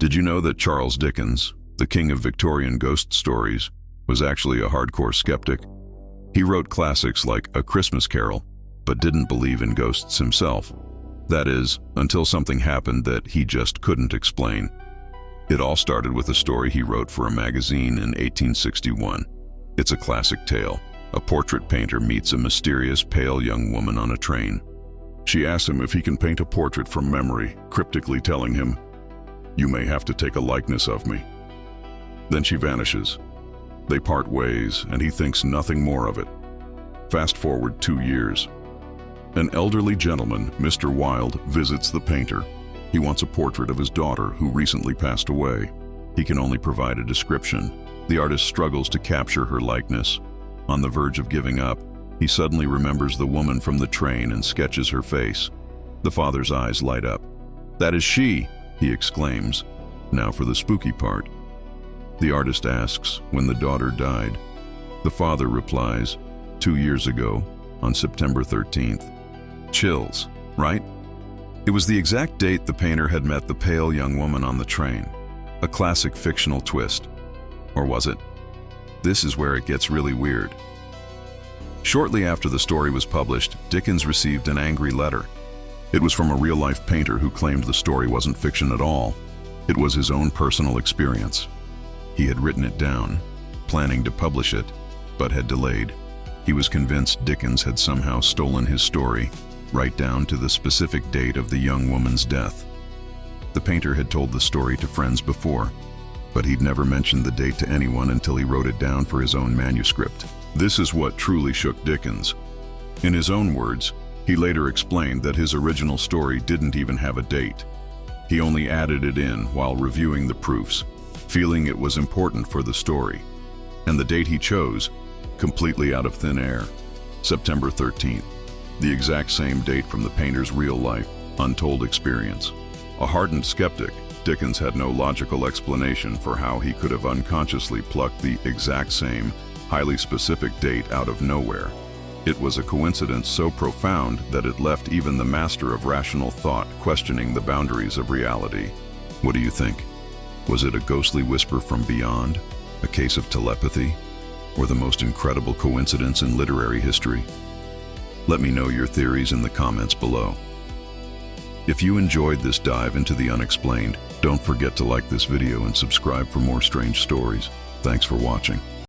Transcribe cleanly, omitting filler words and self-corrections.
Did you know that Charles Dickens, the king of Victorian ghost stories, was actually a hardcore skeptic? He wrote classics like A Christmas Carol, but didn't believe in ghosts himself. That is, until something happened that he just couldn't explain. It all started with a story he wrote for a magazine in 1861. It's a classic tale. A portrait painter meets a mysterious, pale young woman on a train. She asks him if he can paint a portrait from memory, cryptically telling him, "You may have to take a likeness of me." Then she vanishes. They part ways, and he thinks nothing more of it. Fast forward 2 years. An elderly gentleman, Mr. Wilde, visits the painter. He wants a portrait of his daughter, who recently passed away. He can only provide a description. The artist struggles to capture her likeness. On the verge of giving up, he suddenly remembers the woman from the train and sketches her face. The father's eyes light up. "That is she!" he exclaims. Now for the spooky part. The artist asks when the daughter died. The father replies, 2 years ago, on September 13th. Chills, right? It was the exact date the painter had met the pale young woman on the train. A classic fictional twist. Or was it? This is where it gets really weird. Shortly after the story was published, Dickens received an angry letter. It was from a real-life painter who claimed the story wasn't fiction at all. It was his own personal experience. He had written it down, planning to publish it, but had delayed. He was convinced Dickens had somehow stolen his story, right down to the specific date of the young woman's death. The painter had told the story to friends before, but he'd never mentioned the date to anyone until he wrote it down for his own manuscript. This is what truly shook Dickens. In his own words, he later explained that his original story didn't even have a date. He only added it in while reviewing the proofs, feeling it was important for the story. And the date he chose, completely out of thin air, September 13th, the exact same date from the painter's real-life, untold experience. A hardened skeptic, Dickens had no logical explanation for how he could have unconsciously plucked the exact same, highly specific date out of nowhere. It was a coincidence so profound that it left even the master of rational thought questioning the boundaries of reality. What do you think? Was it a ghostly whisper from beyond, a case of telepathy, or the most incredible coincidence in literary history? Let me know your theories in the comments below. If you enjoyed this dive into the unexplained, don't forget to like this video and subscribe for more strange stories. Thanks for watching.